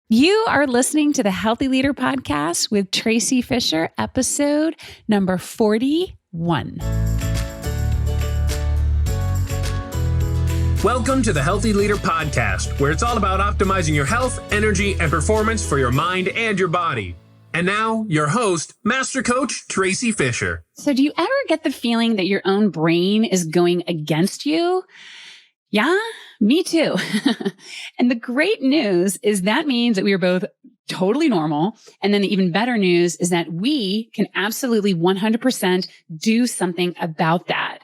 You are listening to the Healthy Leader Podcast with Tracy Fisher, episode number 41. Welcome to the Healthy Leader Podcast, where it's all about optimizing your health, energy, and performance for your mind and your body. And now, your host, Master Coach Tracy Fisher. So do you ever get the feeling that your own brain is going against you? Yeah, me too. And the great news is that means that we are both totally normal. And then the even better news is that we can absolutely 100% do something about that.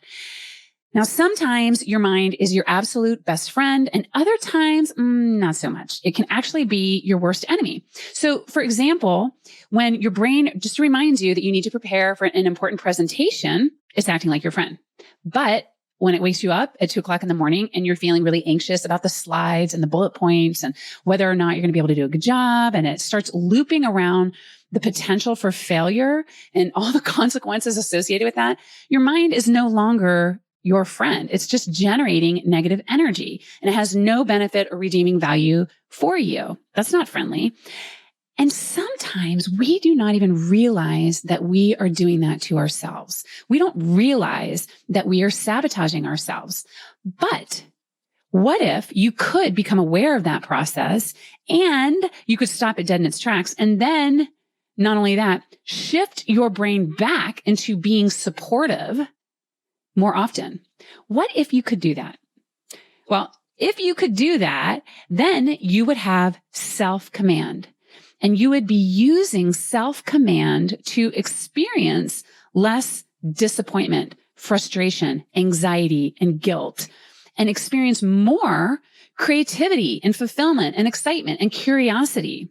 Now, sometimes your mind is your absolute best friend, and other times, not so much. It can actually be your worst enemy. So, for example, when your brain just reminds you that you need to prepare for an important presentation, it's acting like your friend. But when it wakes you up at 2:00 in the morning and you're feeling really anxious about the slides and the bullet points and whether or not you're going to be able to do a good job, and it starts looping around the potential for failure and all the consequences associated with that, your mind is no longer your friend. It's just generating negative energy, and it has no benefit or redeeming value for you. That's not friendly. And sometimes we do not even realize that we are doing that to ourselves. We don't realize that we are sabotaging ourselves. But what if you could become aware of that process and you could stop it dead in its tracks, and then not only that, shift your brain back into being supportive more often? What if you could do that? Well, if you could do that, then you would have self-command. And you would be using self-command to experience less disappointment, frustration, anxiety, and guilt, and experience more creativity and fulfillment and excitement and curiosity.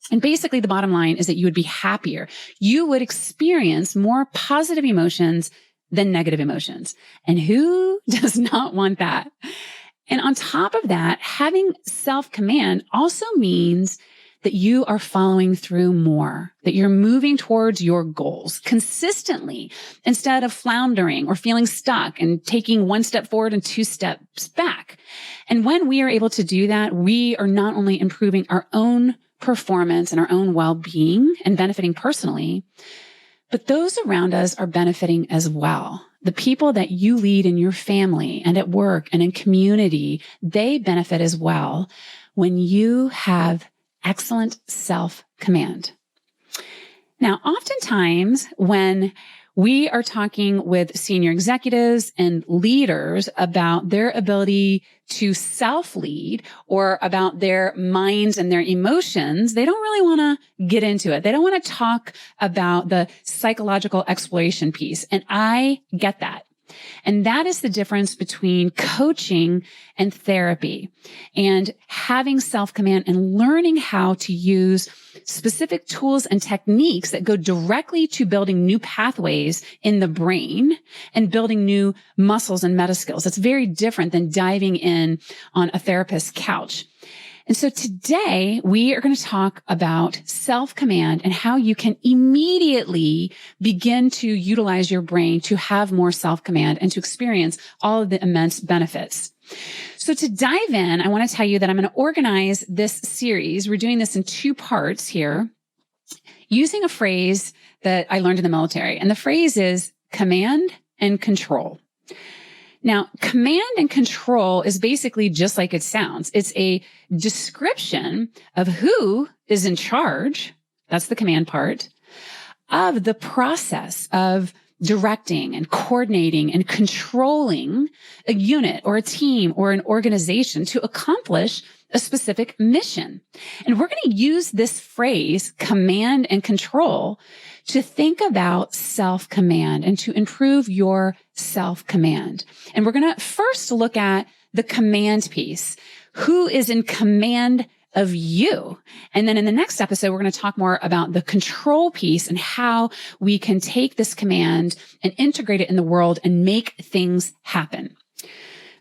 And basically, the bottom line is that you would be happier. You would experience more positive emotions than negative emotions. And who does not want that? And on top of that, having self-command also means that you are following through more, that you're moving towards your goals consistently instead of floundering or feeling stuck and taking one step forward and two steps back. And when we are able to do that, we are not only improving our own performance and our own well-being and benefiting personally, but those around us are benefiting as well. The people that you lead in your family and at work and in community, they benefit as well when you have excellent self-command. Now, oftentimes when we are talking with senior executives and leaders about their ability to self-lead or about their minds and their emotions, they don't really want to get into it. They don't want to talk about the psychological exploration piece. And I get that. And that is the difference between coaching and therapy, and having self-command and learning how to use specific tools and techniques that go directly to building new pathways in the brain and building new muscles and meta skills. It's very different than diving in on a therapist's couch. And so today we are going to talk about self-command and how you can immediately begin to utilize your brain to have more self-command and to experience all of the immense benefits. So to dive in, I want to tell you that I'm going to organize this series. We're doing this in two parts here using a phrase that I learned in the military. And the phrase is command and control. Now, command and control is basically just like it sounds. It's a description of who is in charge. That's the command part of the process of directing and coordinating and controlling a unit or a team or an organization to accomplish a specific mission. And we're going to use this phrase, command and control, to think about self-command and to improve your self-command. And we're going to first look at the command piece. Who is in command of you? And then in the next episode, we're going to talk more about the control piece and how we can take this command and integrate it in the world and make things happen.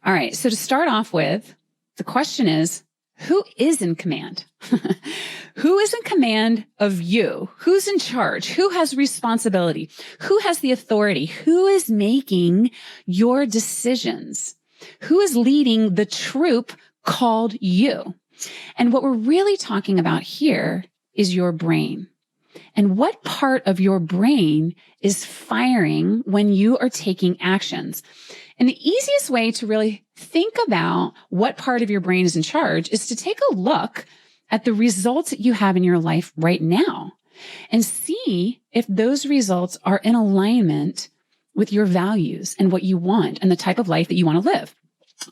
All right. So to start off with, the question is, who is in command? Who is in command of you? Who's in charge? Who has responsibility? Who has the authority? Who is making your decisions? Who is leading the troop called you? And what we're really talking about here is your brain. And what part of your brain is firing when you are taking actions? And the easiest way to really think about what part of your brain is in charge is to take a look at the results that you have in your life right now and see if those results are in alignment with your values and what you want and the type of life that you want to live.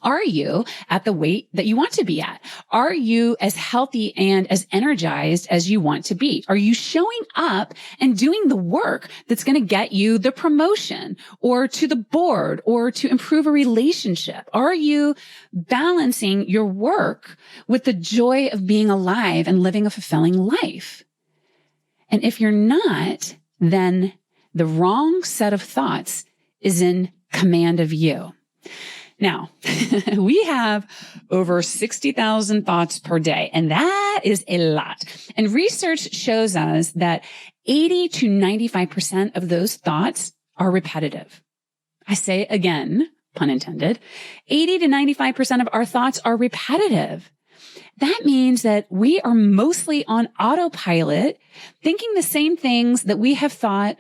Are you at the weight that you want to be at? Are you as healthy and as energized as you want to be? Are you showing up and doing the work that's going to get you the promotion or to the board or to improve a relationship? Are you balancing your work with the joy of being alive and living a fulfilling life? And if you're not, then the wrong set of thoughts is in command of you. Now, we have over 60,000 thoughts per day, and that is a lot. And research shows us that 80 to 95% of those thoughts are repetitive. I say again, pun intended, 80 to 95% of our thoughts are repetitive. That means that we are mostly on autopilot, thinking the same things that we have thought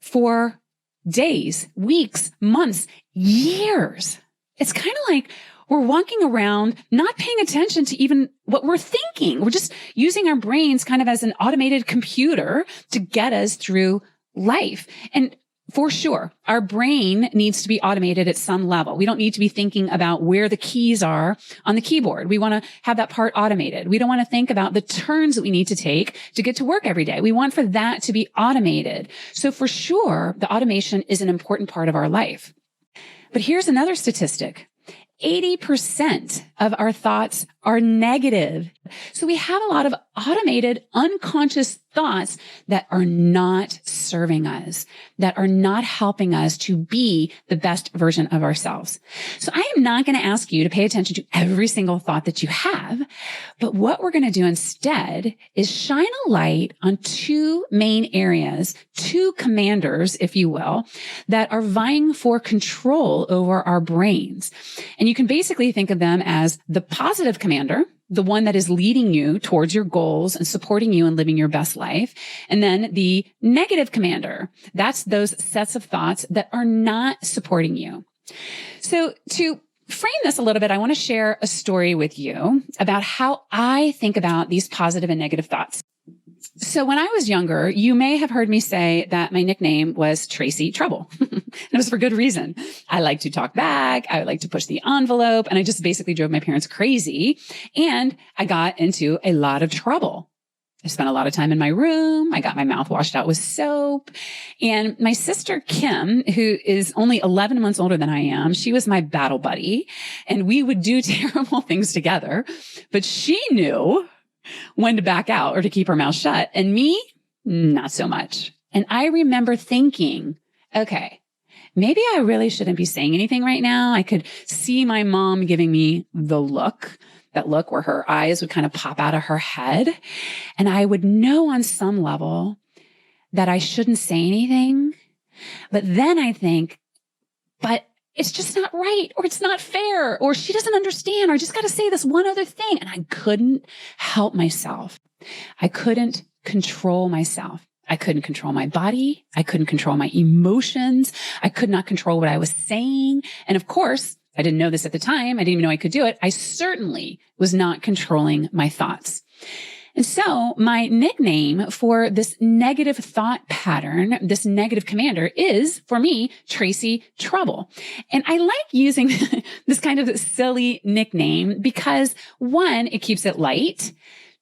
for days, weeks, months, years. It's kind of like we're walking around not paying attention to even what we're thinking. We're just using our brains kind of as an automated computer to get us through life. And for sure, our brain needs to be automated at some level. We don't need to be thinking about where the keys are on the keyboard. We want to have that part automated. We don't want to think about the turns that we need to take to get to work every day. We want for that to be automated. So for sure, the automation is an important part of our life. But here's another statistic. 80% of our thoughts are negative. So we have a lot of automated, unconscious thoughts that are not serving us, that are not helping us to be the best version of ourselves. So I am not going to ask you to pay attention to every single thought that you have, but what we're going to do instead is shine a light on two main areas, two commanders, if you will, that are vying for control over our brains. And you can basically think of them as the positive commander, the one that is leading you towards your goals and supporting you in living your best life. And then the negative commander, that's those sets of thoughts that are not supporting you. So to frame this a little bit, I want to share a story with you about how I think about these positive and negative thoughts. So when I was younger, you may have heard me say that my nickname was Tracy Trouble. It was for good reason. I like to talk back. I like to push the envelope. And I just basically drove my parents crazy. And I got into a lot of trouble. I spent a lot of time in my room. I got my mouth washed out with soap. And my sister, Kim, who is only 11 months older than I am, she was my battle buddy. And we would do terrible things together. But she knew when to back out or to keep her mouth shut. And me, not so much. And I remember thinking, okay, maybe I really shouldn't be saying anything right now. I could see my mom giving me the look, that look where her eyes would kind of pop out of her head. And I would know on some level that I shouldn't say anything. But then I think, but it's just not right, or it's not fair, or she doesn't understand, or I just got to say this one other thing. And I couldn't help myself. I couldn't control myself. I couldn't control my body. I couldn't control my emotions. I could not control what I was saying. And of course, I didn't know this at the time. I didn't even know I could do it. I certainly was not controlling my thoughts. And so my nickname for this negative thought pattern, this negative commander, is, for me, Tracy Trouble. And I like using this kind of silly nickname because, one, it keeps it light.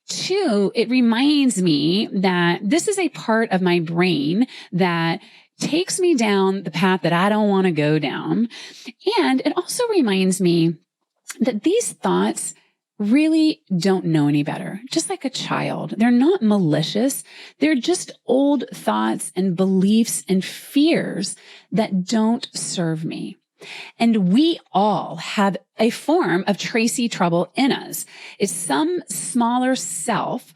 Two, it reminds me that this is a part of my brain that takes me down the path that I don't want to go down. And it also reminds me that these thoughts really don't know any better. Just like a child. They're not malicious. They're just old thoughts and beliefs and fears that don't serve me. And we all have a form of Tracy Trouble in us. It's some smaller self.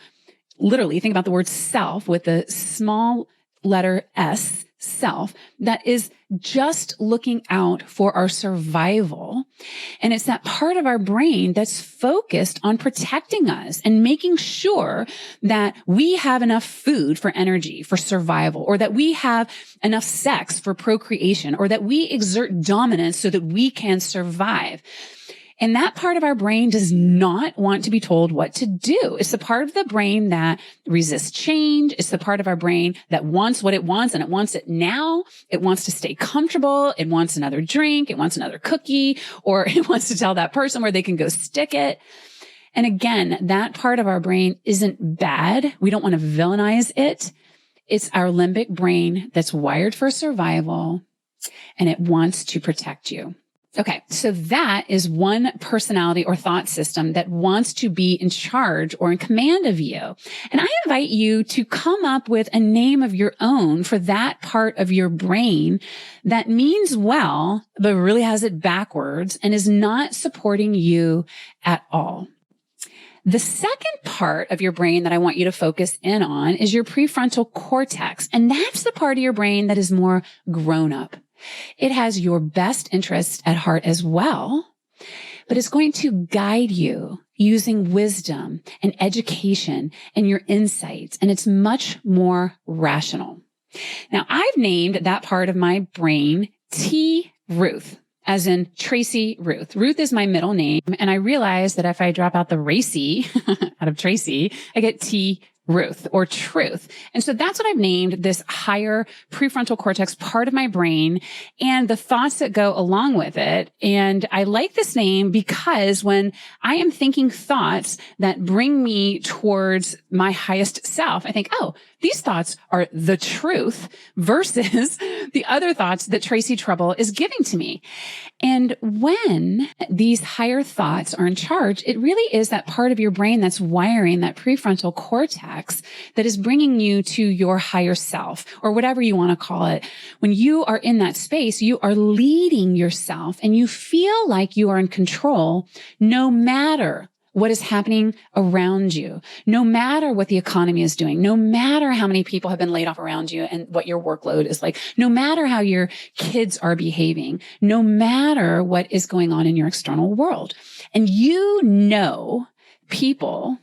Literally, think about the word self with the small letter S, self that is just looking out for our survival. And it's that part of our brain that's focused on protecting us and making sure that we have enough food for energy, for survival, or that we have enough sex for procreation, or that we exert dominance so that we can survive. And that part of our brain does not want to be told what to do. It's the part of the brain that resists change. It's the part of our brain that wants what it wants, and it wants it now. It wants to stay comfortable. It wants another drink. It wants another cookie, or it wants to tell that person where they can go stick it. And again, that part of our brain isn't bad. We don't want to villainize it. It's our limbic brain that's wired for survival, and it wants to protect you. Okay, so that is one personality or thought system that wants to be in charge or in command of you. And I invite you to come up with a name of your own for that part of your brain that means well, but really has it backwards and is not supporting you at all. The second part of your brain that I want you to focus in on is your prefrontal cortex. And that's the part of your brain that is more grown up. It has your best interests at heart as well, but it's going to guide you using wisdom and education and your insights, and it's much more rational. Now, I've named that part of my brain T. Ruth, as in Tracy Ruth. Ruth is my middle name, and I realized that if I drop out the racy out of Tracy, I get T. Ruth or truth. And so that's what I've named this higher prefrontal cortex part of my brain and the thoughts that go along with it. And I like this name because when I am thinking thoughts that bring me towards my highest self, I think, oh, these thoughts are the truth versus the other thoughts that Tracy Trouble is giving to me. And when these higher thoughts are in charge, it really is that part of your brain that's wiring that prefrontal cortex that is bringing you to your higher self, or whatever you want to call it. When you are in that space, you are leading yourself and you feel like you are in control no matter what is happening around you, no matter what the economy is doing, no matter how many people have been laid off around you and what your workload is like, no matter how your kids are behaving, no matter what is going on in your external world. And you know people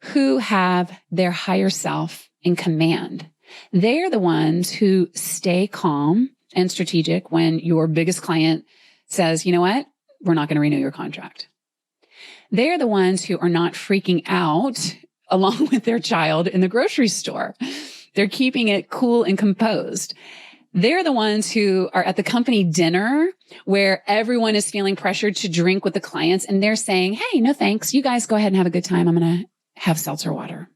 who have their higher self in command. They're the ones who stay calm and strategic when your biggest client says, you know what, we're not going to renew your contract. They're the ones who are not freaking out along with their child in the grocery store. They're keeping it cool and composed. They're the ones who are at the company dinner where everyone is feeling pressured to drink with the clients. And they're saying, hey, no thanks. You guys go ahead and have a good time. I'm going to have seltzer water.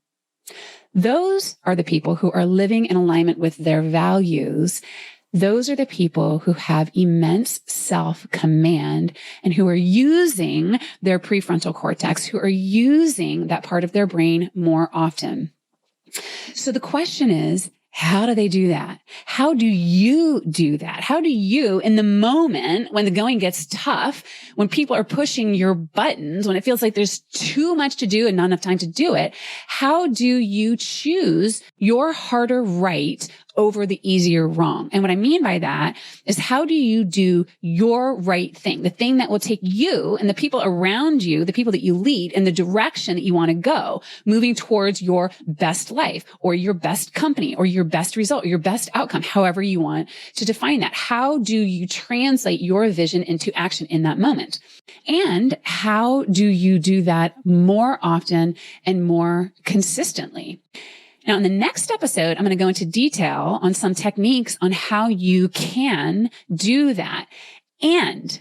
Those are the people who are living in alignment with their values. Those are the people who have immense self-command and who are using their prefrontal cortex, who are using that part of their brain more often. So the question is, how do they do that? How do you do that? How do you, in the moment when the going gets tough, when people are pushing your buttons, when it feels like there's too much to do and not enough time to do it, how do you choose your harder right over the easier wrong? And what I mean by that is, how do you do your right thing, the thing that will take you and the people around you, the people that you lead, in the direction that you want to go, moving towards your best life or your best company or your best result or your best outcome, however you want to define that. How do you translate your vision into action in that moment? And how do you do that more often and more consistently? Now, in the next episode, I'm going to go into detail on some techniques on how you can do that. And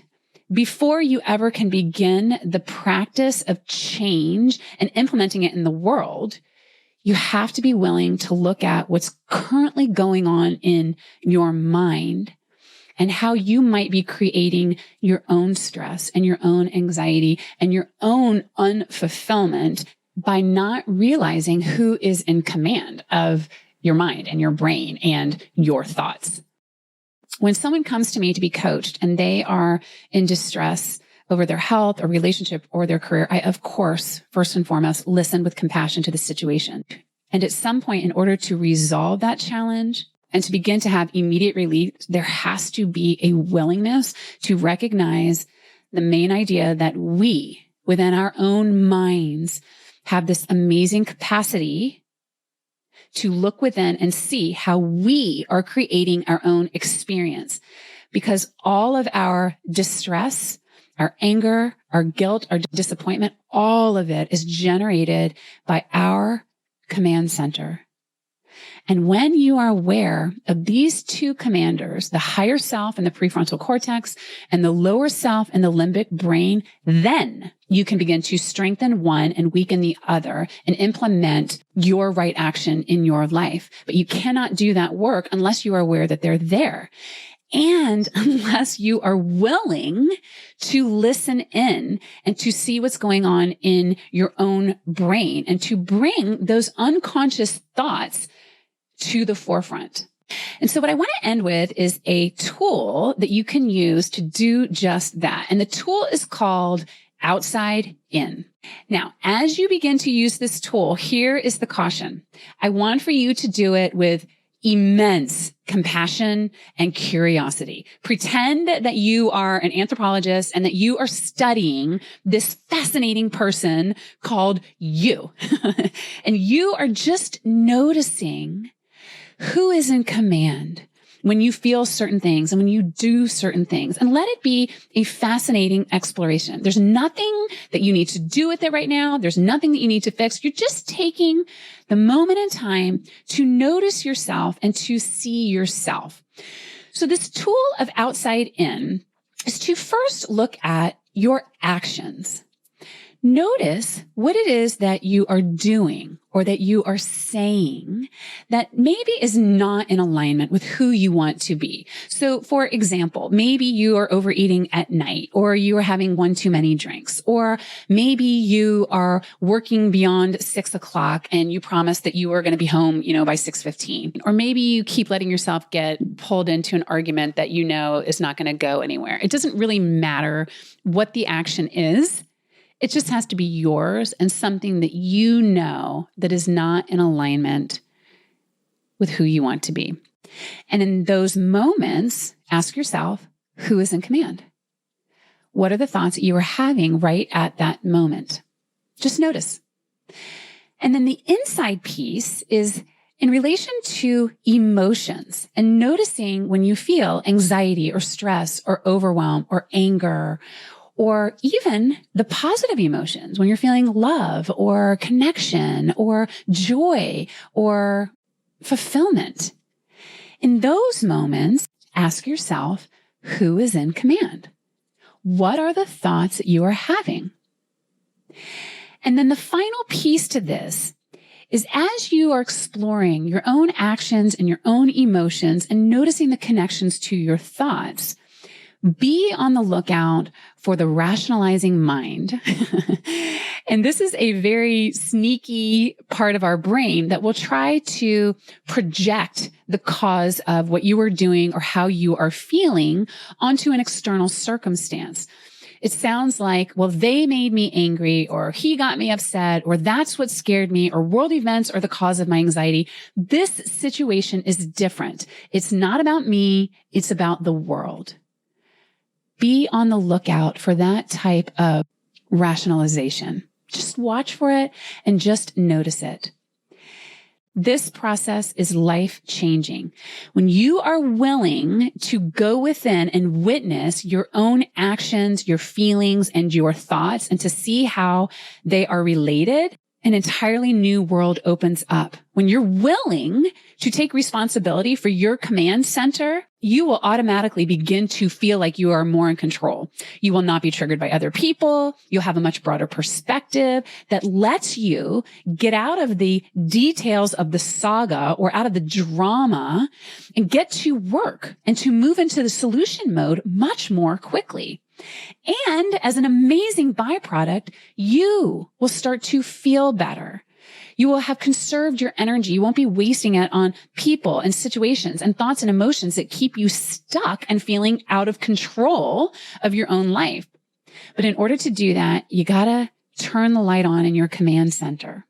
before you ever can begin the practice of change and implementing it in the world, you have to be willing to look at what's currently going on in your mind and how you might be creating your own stress and your own anxiety and your own unfulfillment by not realizing who is in command of your mind and your brain and your thoughts. When someone comes to me to be coached and they are in distress over their health or relationship or their career, I, of course, first and foremost, listen with compassion to the situation. And at some point, in order to resolve that challenge, and to begin to have immediate relief, there has to be a willingness to recognize the main idea that we, within our own minds, have this amazing capacity to look within and see how we are creating our own experience. Because all of our distress, our anger, our guilt, our disappointment, all of it is generated by our command center. And when you are aware of these two commanders, the higher self and the prefrontal cortex and the lower self and the limbic brain, then you can begin to strengthen one and weaken the other and implement your right action in your life. But you cannot do that work unless you are aware that they're there. And unless you are willing to listen in and to see what's going on in your own brain and to bring those unconscious thoughts to the forefront. And so what I want to end with is a tool that you can use to do just that. And the tool is called outside in. Now, as you begin to use this tool, here is the caution. I want for you to do it with immense compassion and curiosity. Pretend that you are an anthropologist and that you are studying this fascinating person called you. And you are just noticing who is in command when you feel certain things and when you do certain things, and let it be a fascinating exploration. There's nothing that you need to do with it right now. There's nothing that you need to fix. You're just taking the moment in time to notice yourself and to see yourself. So this tool of outside in is to first look at your actions. Notice what it is that you are doing or that you are saying that maybe is not in alignment with who you want to be. So for example, maybe you are overeating at night, or you are having one too many drinks, or maybe you are working beyond 6 o'clock and you promised that you were going to be home, by 6:15. Or maybe you keep letting yourself get pulled into an argument that you know is not going to go anywhere. It doesn't really matter what the action is. It just has to be yours and something that you know that is not in alignment with who you want to be. And in those moments, ask yourself, who is in command? What are the thoughts that you are having right at that moment? Just notice. And then the inside piece is in relation to emotions and noticing when you feel anxiety or stress or overwhelm or anger, or even the positive emotions when you're feeling love or connection or joy or fulfillment. In those moments, ask yourself, who is in command? What are the thoughts that you are having? And then the final piece to this is as you are exploring your own actions and your own emotions and noticing the connections to your thoughts, be on the lookout for the rationalizing mind. And this is a very sneaky part of our brain that will try to project the cause of what you are doing or how you are feeling onto an external circumstance. It sounds like, well, they made me angry, or he got me upset, or that's what scared me, or world events are the cause of my anxiety. This situation is different. It's not about me. It's about the world. Be on the lookout for that type of rationalization. Just watch for it and just notice it. This process is life-changing. When you are willing to go within and witness your own actions, your feelings, and your thoughts, and to see how they are related, an entirely new world opens up. When you're willing to take responsibility for your command center, you will automatically begin to feel like you are more in control. You will not be triggered by other people. You'll have a much broader perspective that lets you get out of the details of the saga or out of the drama and get to work and to move into the solution mode much more quickly. And as an amazing byproduct, you will start to feel better. You will have conserved your energy. You won't be wasting it on people and situations and thoughts and emotions that keep you stuck and feeling out of control of your own life. But in order to do that, you gotta turn the light on in your command center.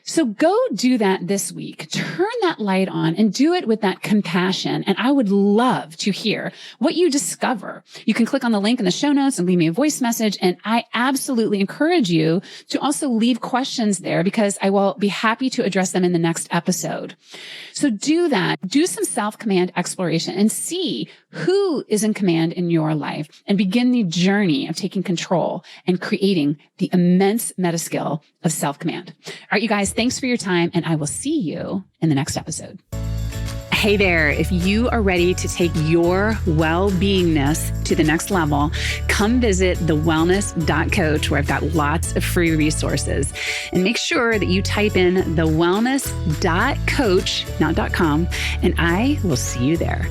So go do that this week. Turn that light on and do it with that compassion. And I would love to hear what you discover. You can click on the link in the show notes and leave me a voice message. And I absolutely encourage you to also leave questions there because I will be happy to address them in the next episode. So do that. Do some self-command exploration and see who is in command in your life and begin the journey of taking control and creating the immense meta skill of self-command. All right, you guys, thanks for your time, and I will see you in the next episode. Hey there, if you are ready to take your well-beingness to the next level, come visit thewellness.coach where I've got lots of free resources. And make sure that you type in thewellness.coach, not .com, and I will see you there.